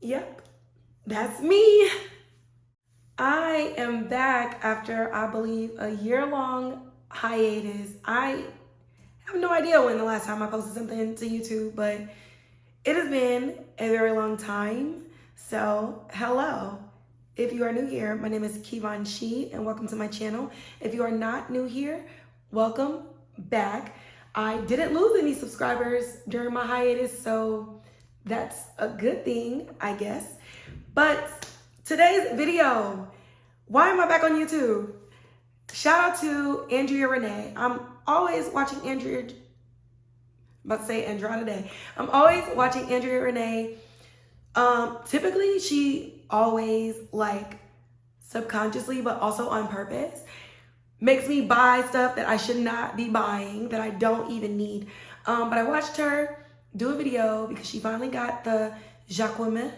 Yep, that's me. I am back after, I believe, a year-long hiatus. I have no idea when the last time I posted something to YouTube, but it has been a very long time. So, hello. If you are new here, my name is Kivonshe, and welcome to my channel. If you are not new here, welcome back. I didn't lose any subscribers during my hiatus, so that's a good thing, I guess. But today's video, why am I back on YouTube? Shout out to Andrea Renee. I'm always watching Andrea, about to say Andrea Day. I'm always watching Andrea Renee. Typically she always, like, subconsciously but also on purpose, makes me buy stuff that I should not be buying, that I don't even need. But I watched her do a video because she finally got the Jacquemin.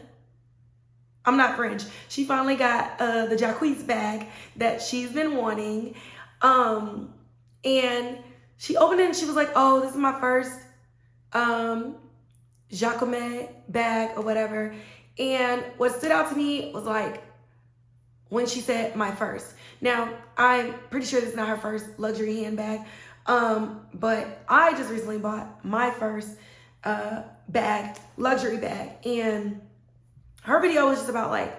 I'm not French. She finally got the Jacquees bag that she's been wanting. And she opened it and she was like, oh, this is my first Jacquemin bag or whatever. And what stood out to me was, like, when she said my first. Now, I'm pretty sure this is not her first luxury handbag, but I just recently bought my first bag, luxury bag, and her video was just about, like,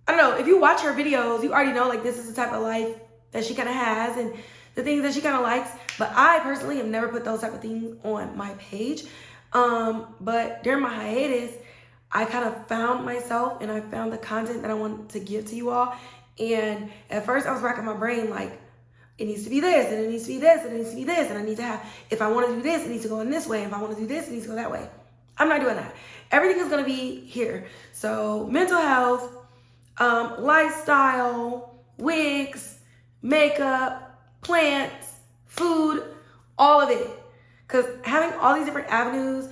I don't know, if you watch her videos, you already know, like, this is the type of life that she kind of has and the things that she kind of likes, but I personally have never put those type of things on my page. But during my hiatus, I kind of found myself and I found the content that I wanted to give to you all. And at first I was racking my brain, like, it needs to be this, and it needs to be this, and it needs to be this, and I need to have, if I want to do this, it needs to go in this way. If I want to do this, it needs to go that way. I'm not doing that. Everything is going to be here. So mental health, lifestyle, wigs, makeup, plants, food, all of it. Because having all these different avenues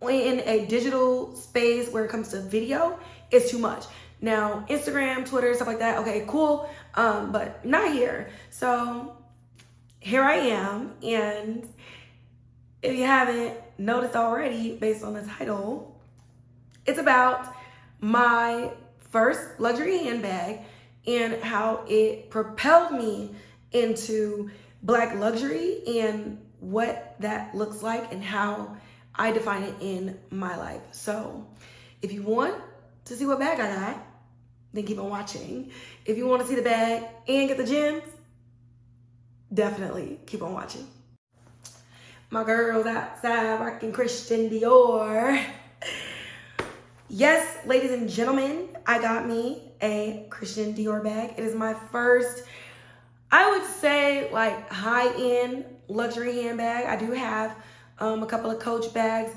in a digital space where it comes to video is too much. Now, Instagram, Twitter, stuff like that, okay, cool, but not here. So here I am, and if you haven't noticed already, based on the title, it's about my first luxury handbag and how it propelled me into Black luxury and what that looks like and how I define it in my life. So if you want to see what bag I got, then keep on watching. If you want to see the bag and get the gems, definitely keep on watching. My girls outside rocking Christian Dior. Yes, ladies and gentlemen, I got me a Christian Dior bag. It is my first, I would say, like, high-end luxury handbag. I do have a couple of Coach bags.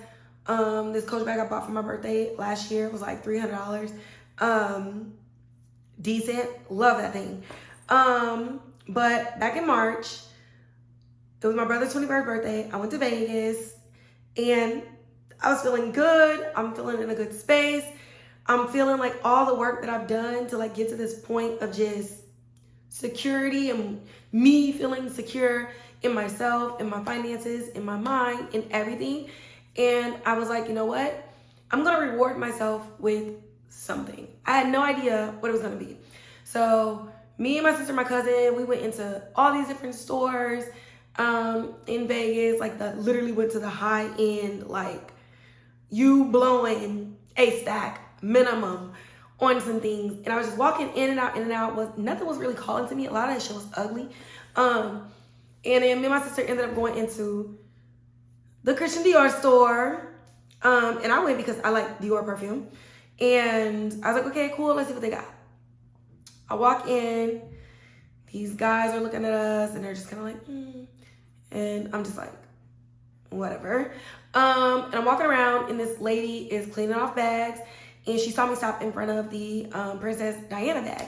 This Coach bag I bought for my birthday last year was like $300. Decent, love that thing. But back in March, it was my brother's 21st birthday. I went to Vegas and I was feeling good. I'm feeling in a good space. I'm feeling like all the work that I've done to, like, get to this point of just security and me feeling secure in myself, in my finances, in my mind, in everything. And I was like, you know what? I'm gonna reward myself with something. I had no idea what it was gonna be. So me and my sister, my cousin, we went into all these different stores in Vegas, like, literally went to the high end, like, you blowing a stack minimum on some things. And I was just walking in and out, nothing was really calling to me. A lot of that shit was ugly. And then me and my sister ended up going into the Christian Dior store. And I went because I like Dior perfume. And I was like, okay, cool, let's see what they got. I walk in, these guys are looking at us and they're just kind of like, And I'm just like, whatever. And I'm walking around and this lady is cleaning off bags and she saw me stop in front of the Princess Diana bag.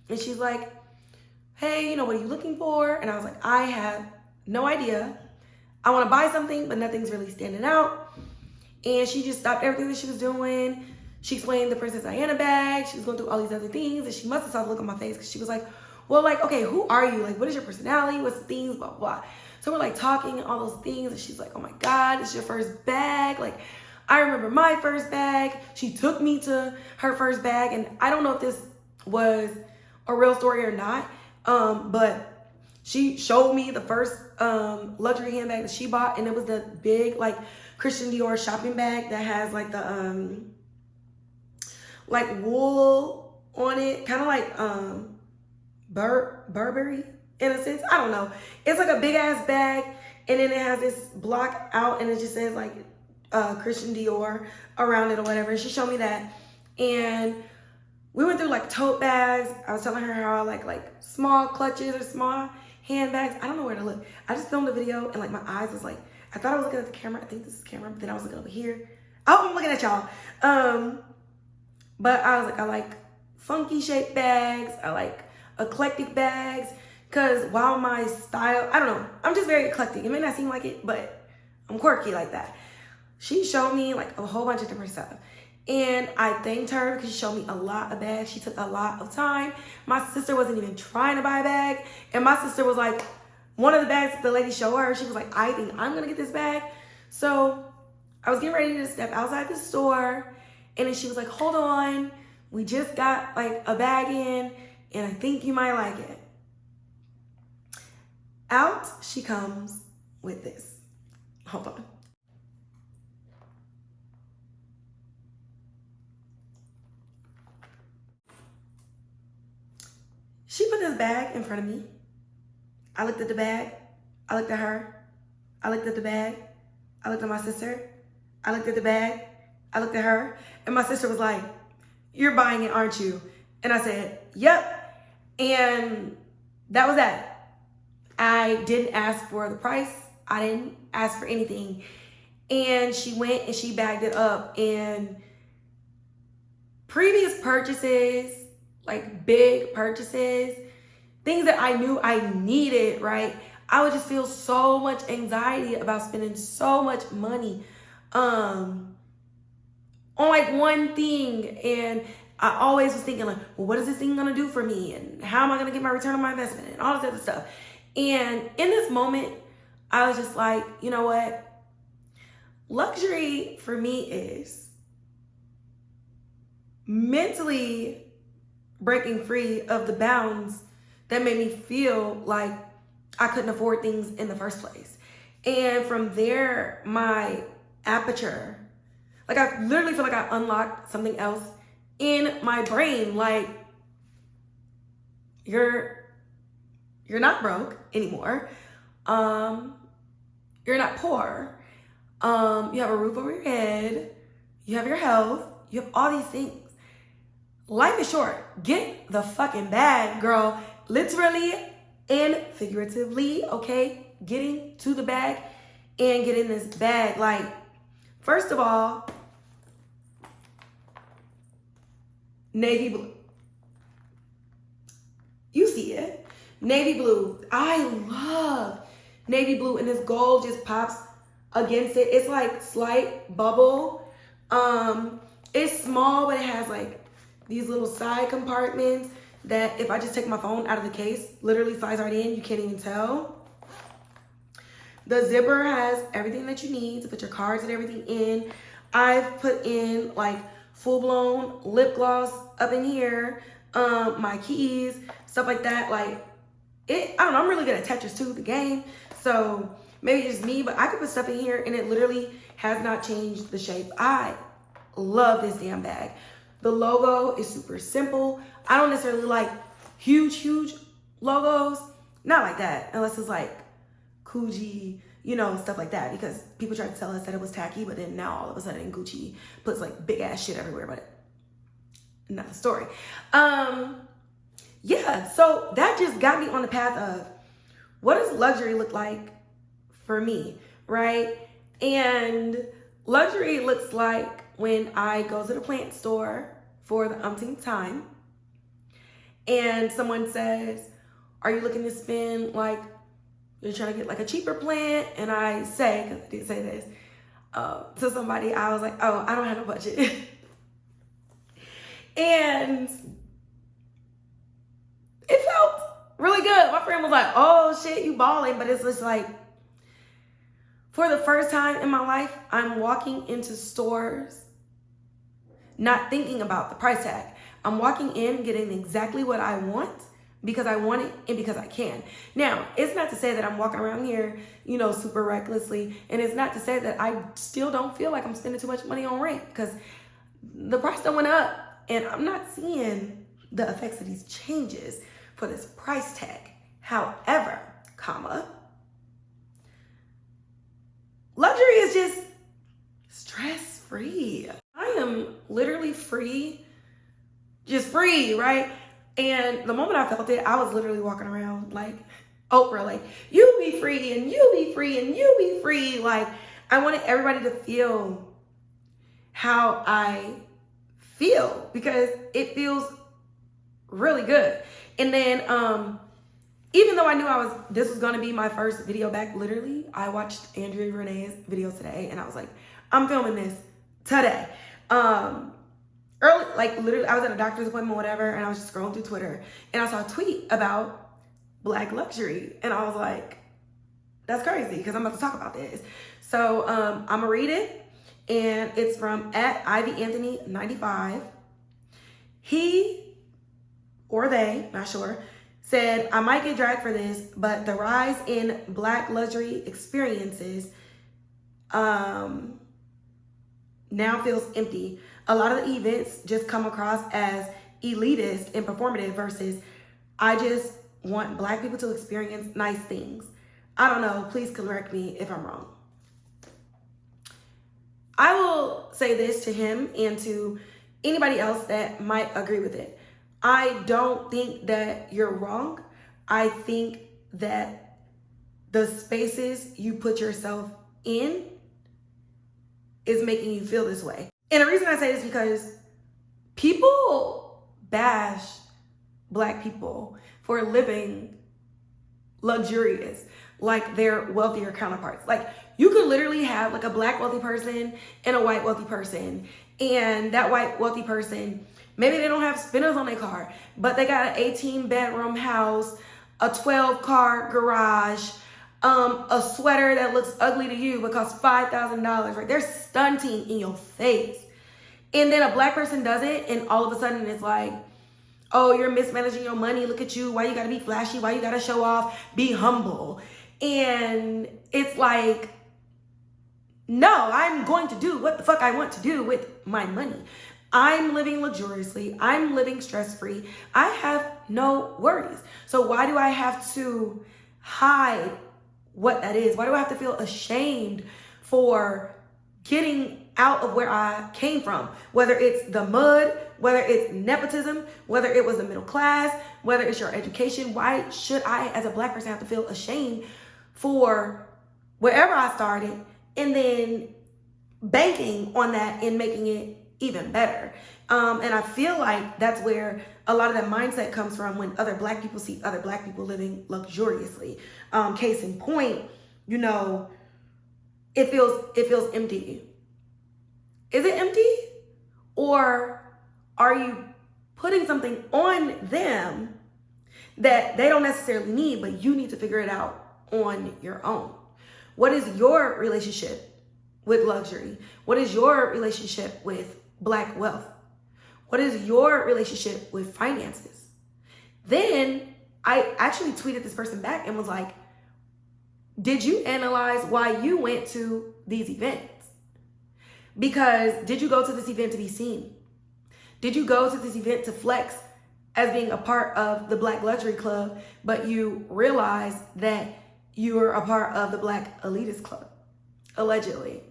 And she's like, hey, you know, what are you looking for? And I was like, I have no idea. I want to buy something, but nothing's really standing out. And she just stopped everything that she was doing. She explained the Princess Diana bag. She was going through all these other things. And she must have saw the look on my face because she was like, well, like, okay, who are you? Like, what is your personality? What's the things, blah, blah. So we're, like, talking all those things. And she's like, oh, my God, it's your first bag. Like, I remember my first bag. She took me to her first bag, and I don't know if this was a real story or not, but she showed me the first luxury handbag that she bought, and it was the big like Christian Dior shopping bag that has like the like wool on it, kind of like Burberry in a sense. I don't know. It's like a big ass bag, and then it has this block out, and it just says like Christian Dior around it or whatever. And she showed me that, and we went through like tote bags. I was telling her how I like small clutches or small handbags. I don't know where to look. I just filmed a video, and like my eyes was like, I thought I was looking at the camera. I think this is the camera, but then I was looking over here. Oh, I'm looking at y'all. But I was like, I like funky shaped bags. I like eclectic bags. Cause while my style, I don't know, I'm just very eclectic. It may not seem like it, but I'm quirky like that. She showed me like a whole bunch of different stuff. And I thanked her because she showed me a lot of bags. She took a lot of time. My sister wasn't even trying to buy a bag. And my sister was like, one of the bags that the lady showed her, she was like, I think I'm gonna get this bag. So I was getting ready to step outside the store, and then she was like, hold on, we just got like a bag in, and I think you might like it. Out she comes with this. Hold on. She put this bag in front of me. I looked at the bag. I looked at her. I looked at the bag. I looked at my sister. I looked at the bag. I looked at her. And my sister was like, you're buying it, aren't you? And I said, yep. And that was that. I didn't ask for the price. I didn't ask for anything. And she went and she bagged it up. And previous purchases, like big purchases, things that I knew I needed, right? I would just feel so much anxiety about spending so much money on like one thing. And I always was thinking like, well, what is this thing gonna do for me? And how am I gonna get my return on my investment? And all this other stuff. And in this moment, I was just like, you know what? Luxury for me is mentally breaking free of the bounds that made me feel like I couldn't afford things in the first place. And from there, my aperture, like I literally feel like I unlocked something else in my brain. Like, you're not broke anymore. You're not poor. You have a roof over your head. You have your health. You have all these things. Life is short. Get the fucking bag, girl. Literally and figuratively, okay? Getting to the bag and getting this bag. Like, first of all, navy blue. You see it. Navy blue. I love navy blue, and this gold just pops against it. It's like slight bubble. It's small, but it has like these little side compartments that if I just take my phone out of the case, literally slides right in, you can't even tell. The zipper has everything that you need to put your cards and everything in. I've put in like full-blown lip gloss up in here, my keys, stuff like that. Like, I don't know, I'm really good at Tetris too, the game. So maybe it's me, but I could put stuff in here and it literally has not changed the shape. I love this damn bag. The logo is super simple. I don't necessarily like huge logos. Not like that, unless it's like Gucci, you know, stuff like that. Because people tried to tell us that it was tacky, but then now all of a sudden Gucci puts like big ass shit everywhere, but not the story. Yeah, so that just got me on the path of what does luxury look like for me, right? And luxury looks like when I go to the plant store for the umpteenth time and someone says, are you looking to spend like, you're trying to get like a cheaper plant? And I say, because I did say this to somebody, I was like, oh, I don't have no budget. And it felt really good. My friend was like, oh shit, you balling. But it's just like, For the first time in my life, I'm walking into stores not thinking about the price tag. I'm walking in getting exactly what I want because I want it and because I can. Now, it's not to say that I'm walking around here, super recklessly. And it's not to say that I still don't feel like I'm spending too much money on rent because the price done went up and I'm not seeing the effects of these changes for this price tag. However, luxury is just stress-free. I am literally free, just free, right? And the moment I felt it, I was literally walking around like Oprah, like, you be free and you be free and you be free. Like, I wanted everybody to feel how I feel because it feels really good. And then, even though I knew this was gonna be my first video back, literally, I watched Andrea Renee's video today and I was like, I'm filming this today. Early, like literally, I was at a doctor's appointment, whatever, and I was just scrolling through Twitter and I saw a tweet about Black luxury. And I was like, that's crazy because I'm about to talk about this. So I'm gonna read it and it's from @IvyAnthony95. He or they, not sure, said, I might get dragged for this, but the rise in Black luxury experiences now feels empty. A lot of the events just come across as elitist and performative versus I just want Black people to experience nice things. I don't know, please correct me if I'm wrong. I will say this to him and to anybody else that might agree with it. I don't think that you're wrong. I think that the spaces you put yourself in is making you feel this way. And the reason I say this is because people bash Black people for living luxurious, like their wealthier counterparts. Like, you could literally have like a Black wealthy person and a white wealthy person, and that white wealthy person, maybe they don't have spinners on their car, but they got an 18-bedroom house, a 12-car garage, a sweater that looks ugly to you but costs $5,000, right? They're stunting in your face. And then a Black person does it, and all of a sudden it's like, oh, you're mismanaging your money. Look at you. Why you gotta be flashy? Why you gotta show off? Be humble. And it's like, no, I'm going to do what the fuck I want to do with my money. I'm living luxuriously. I'm living stress-free. I have no worries. So why do I have to hide what that is? Why do I have to feel ashamed for getting out of where I came from? Whether it's the mud, whether it's nepotism, whether it was the middle class, whether it's your education, why should I, as a Black person, have to feel ashamed for wherever I started and then banking on that and making it even better? And I feel like that's where a lot of that mindset comes from when other Black people see other Black people living luxuriously. Case in point, it feels empty. Is it empty? Or are you putting something on them that they don't necessarily need, but you need to figure it out on your own? What is your relationship with luxury? What is your relationship with Black wealth? What is your relationship with finances? Then I actually tweeted this person back and was like, did you analyze why you went to these events? Because did you go to this event to be seen? Did you go to this event to flex as being a part of the Black Luxury Club, but you realize that you're a part of the Black Elitist Club, allegedly?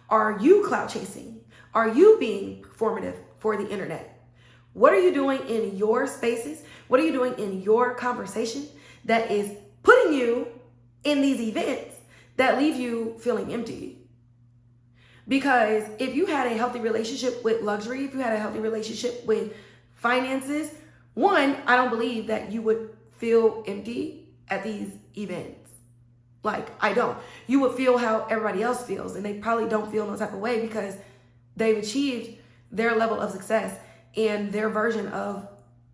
Are you clout chasing? Are you being performative for the internet? What are you doing in your spaces? What are you doing in your conversation that is putting you in these events that leave you feeling empty? Because if you had a healthy relationship with luxury, if you had a healthy relationship with finances, one, I don't believe that you would feel empty at these events. Like, I don't. You would feel how everybody else feels, and they probably don't feel no type of way because they've achieved their level of success and their version of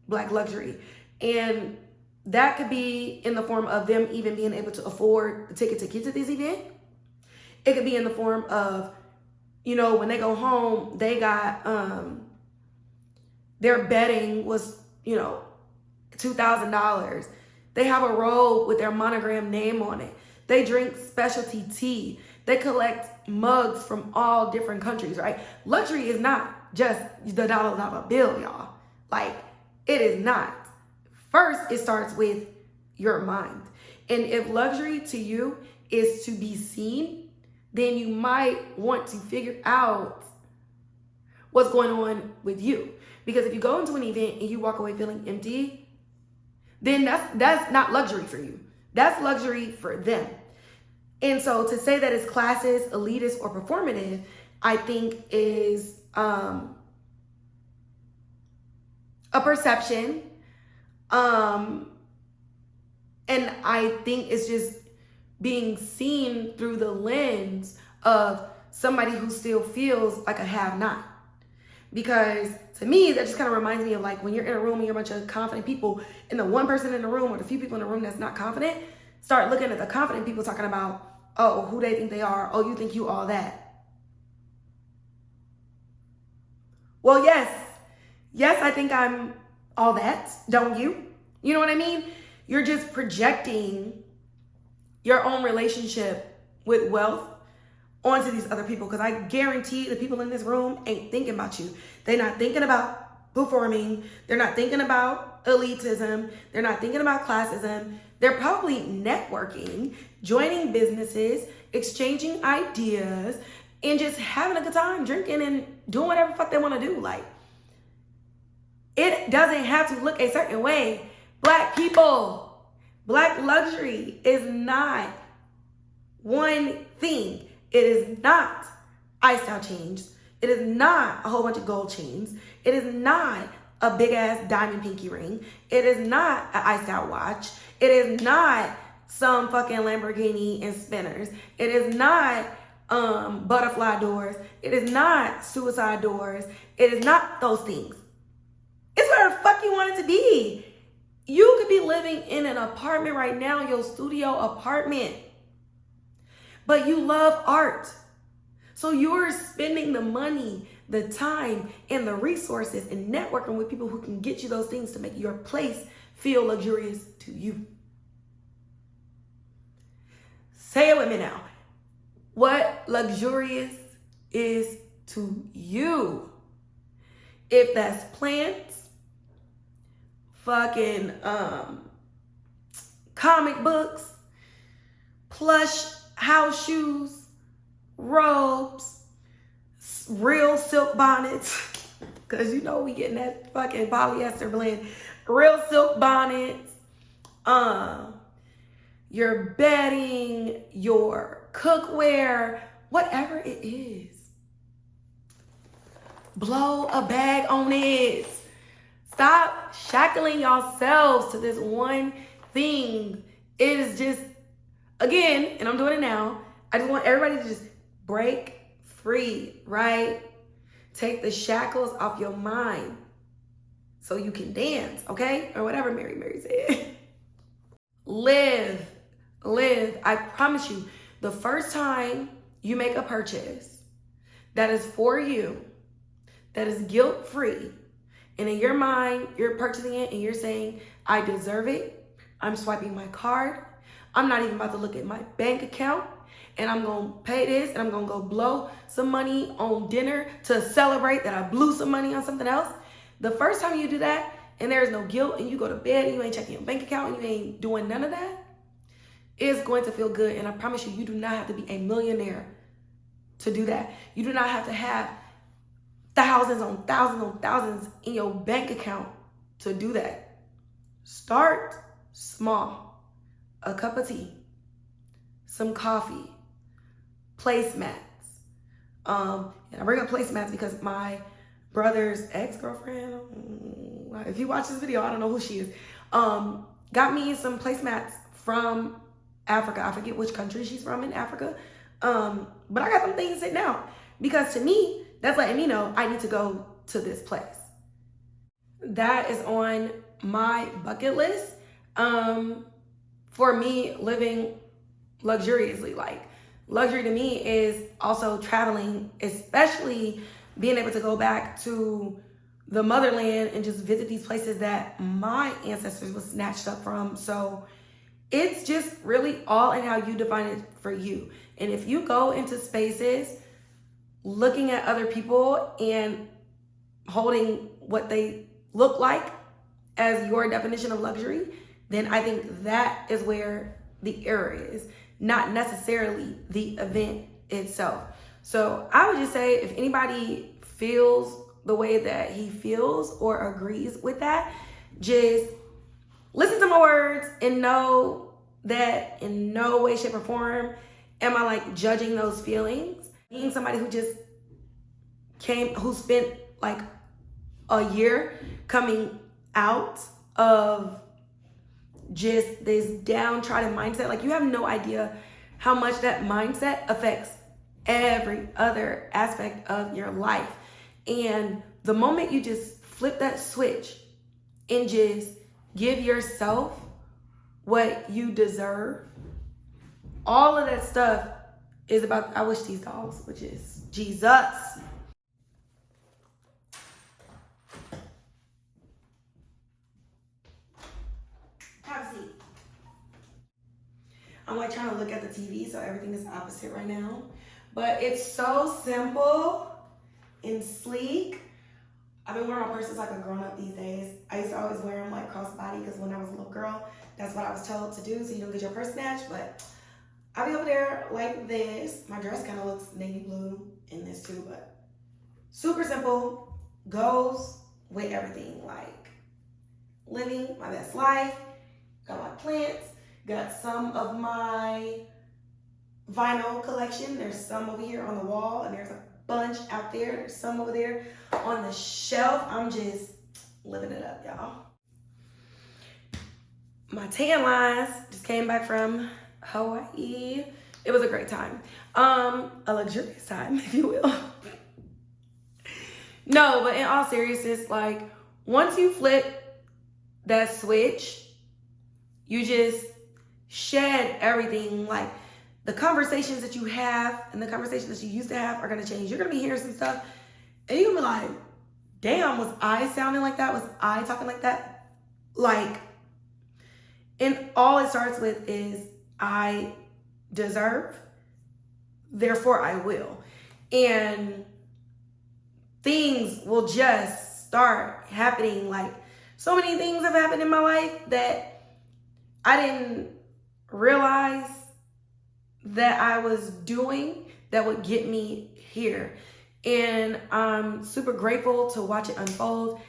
Black luxury. And that could be in the form of them even being able to afford the ticket to get to this event. It could be in the form of, you know, when they go home, they got, their bedding was, you know, $2,000. They have a robe with their monogram name on it. They drink specialty tea. They collect mugs from all different countries, right? Luxury is not just the dollar bill, y'all. Like, it is not. First, it starts with your mind. And if luxury to you is to be seen, then you might want to figure out what's going on with you. Because if you go into an event and you walk away feeling empty, then that's not luxury for you. That's luxury for them. And so to say that it's classist, elitist, or performative, I think is a perception. And I think it's just being seen through the lens of somebody who still feels like a have-not. Because to me, that just kind of reminds me of like when you're in a room and you're a bunch of confident people, and the one person in the room or the few people in the room that's not confident, start looking at the confident people talking about, oh, who they think they are. Oh, you think you all that. Well, yes, I think I'm all that, don't you? You know what I mean? You're just projecting your own relationship with wealth onto these other people, because I guarantee the people in this room ain't thinking about you. They're not thinking about performing. They're not thinking about elitism. They're not thinking about classism. They're probably networking, joining businesses, exchanging ideas, and just having a good time, drinking and doing whatever the fuck they want to do. Like, it doesn't have to look a certain way. Black people, Black luxury is not one thing. It is not iced out chains. It is not a whole bunch of gold chains. It is not a big ass diamond pinky ring. It is not an iced out watch. It is not some fucking Lamborghini and spinners. It is not butterfly doors. It is not suicide doors. It is not those things. It's where the fuck you want it to be. You could be living in an apartment right now, your studio apartment, but you love art. So you're spending the money, the time, and the resources and networking with people who can get you those things to make your place feel luxurious to you. Say it with me now. What luxurious is to you? If that's plants, fucking comic books, plush house shoes, robes, real silk bonnets, because you know we getting that fucking polyester blend, real silk bonnets, your bedding, your cookware, whatever it is. Blow a bag on it. Stop shackling yourselves to this one thing. It is just, again, and I'm doing it now, I just want everybody to just break free, right? Take the shackles off your mind so you can dance, okay? Or whatever Mary said. Live. I promise you, the first time you make a purchase that is for you, that is guilt-free, and in your mind, you're purchasing it and you're saying, I deserve it. I'm swiping my card. I'm not even about to look at my bank account, and I'm going to pay this, and I'm going to go blow some money on dinner to celebrate that I blew some money on something else. The first time you do that and there's no guilt and you go to bed and you ain't checking your bank account and you ain't doing none of that, it's going to feel good. And I promise you, you do not have to be a millionaire to do that. You do not have to have thousands on thousands in your bank account to do that. Start small. A cup of tea, some coffee, placemats. And I bring up placemats because my brother's ex-girlfriend, if you watch this video, I don't know who she is, got me some placemats from Africa. I forget which country she's from in Africa. But I got some things sitting out because to me, that's letting me know I need to go to this place. That is on my bucket list for me living luxuriously, like luxury to me is also traveling, especially being able to go back to the motherland and just visit these places that my ancestors was snatched up from. So it's just really all in how you define it for you. And if you go into spaces looking at other people and holding what they look like as your definition of luxury, then I think that is where the error is, not necessarily the event itself. So I would just say, if anybody feels the way that he feels or agrees with that, just listen to my words and know that in no way, shape, or form am I like judging those feelings. Being somebody who just who spent like a year coming out of just this downtrodden mindset, like you have no idea how much that mindset affects every other aspect of your life. And the moment you just flip that switch and just give yourself what you deserve, all of that stuff is about, I wish these dogs, which is Jesus. Have a seat. I'm like trying to look at the TV, so everything is opposite right now. But it's so simple and sleek. I've been wearing my purses like a grown-up these days. I used to always wear them like crossbody because when I was a little girl, that's what I was told to do so you don't get your purse snatched. But I'll be over there like this. My dress kind of looks navy blue in this too, but super simple, goes with everything. Like living my best life, got my plants, got some of my vinyl collection. There's some over here on the wall, and there's a bunch out there. There's some over there on the shelf. I'm just living it up, y'all. My tan lines just came back from Hawaii. It was a great time. A luxurious time, if you will. No, but in all seriousness, like once you flip that switch, you just shed everything. Like the conversations that you have and the conversations that you used to have are gonna change. You're gonna be hearing some stuff and you're gonna be like, damn, was I sounding like that? Was I talking like that? Like, and all it starts with is I deserve, therefore I will. And things will just start happening. Like so many things have happened in my life that I didn't realize that I was doing that would get me here. And I'm super grateful to watch it unfold.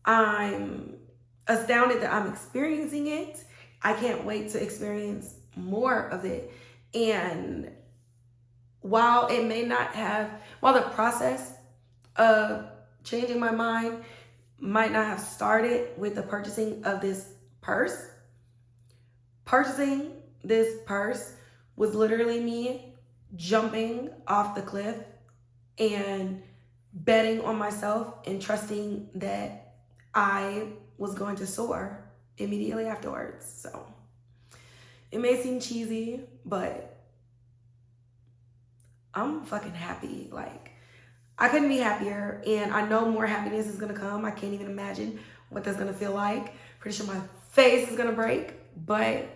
I'm astounded that I'm experiencing it. I can't wait to experience more of it. And while the process of changing my mind might not have started with the purchasing of this purse, purchasing this purse was literally me jumping off the cliff and betting on myself and trusting that I was going to soar immediately afterwards. So it may seem cheesy, but I'm fucking happy. Like I couldn't be happier, and I know more happiness is gonna come. I can't even imagine what that's gonna feel like. Pretty sure my face is gonna break, but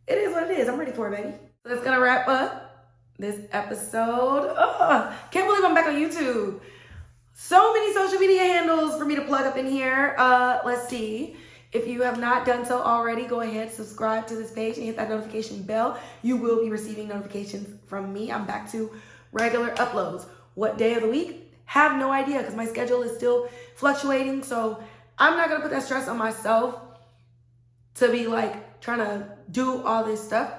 it is what it is. I'm ready for it, baby. So that's gonna wrap up this episode. Can't believe I'm back on YouTube. So many social media handles for me to plug up in here. Let's see. If you have not done so already, go ahead, subscribe to this page and hit that notification bell. You will be receiving notifications from me. I'm back to regular uploads. What day of the week? Have no idea because my schedule is still fluctuating. So I'm not gonna put that stress on myself to be like trying to do all this stuff.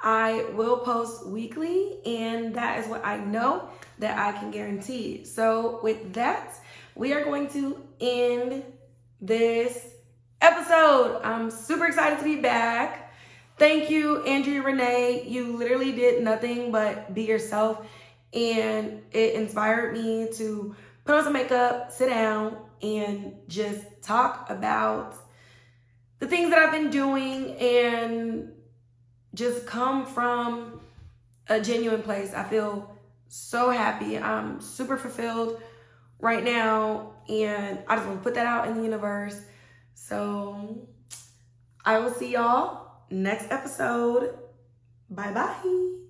I will post weekly, and that is what I know that I can guarantee. So with that, we are going to end this episode. I'm super excited to be back. Thank you, Andrea Renee. You literally did nothing but be yourself, and it inspired me to put on some makeup, sit down, and just talk about the things that I've been doing and just come from a genuine place. I feel so happy. I'm super fulfilled right now, and I just want to put that out in the universe. So I will see y'all next episode. Bye bye.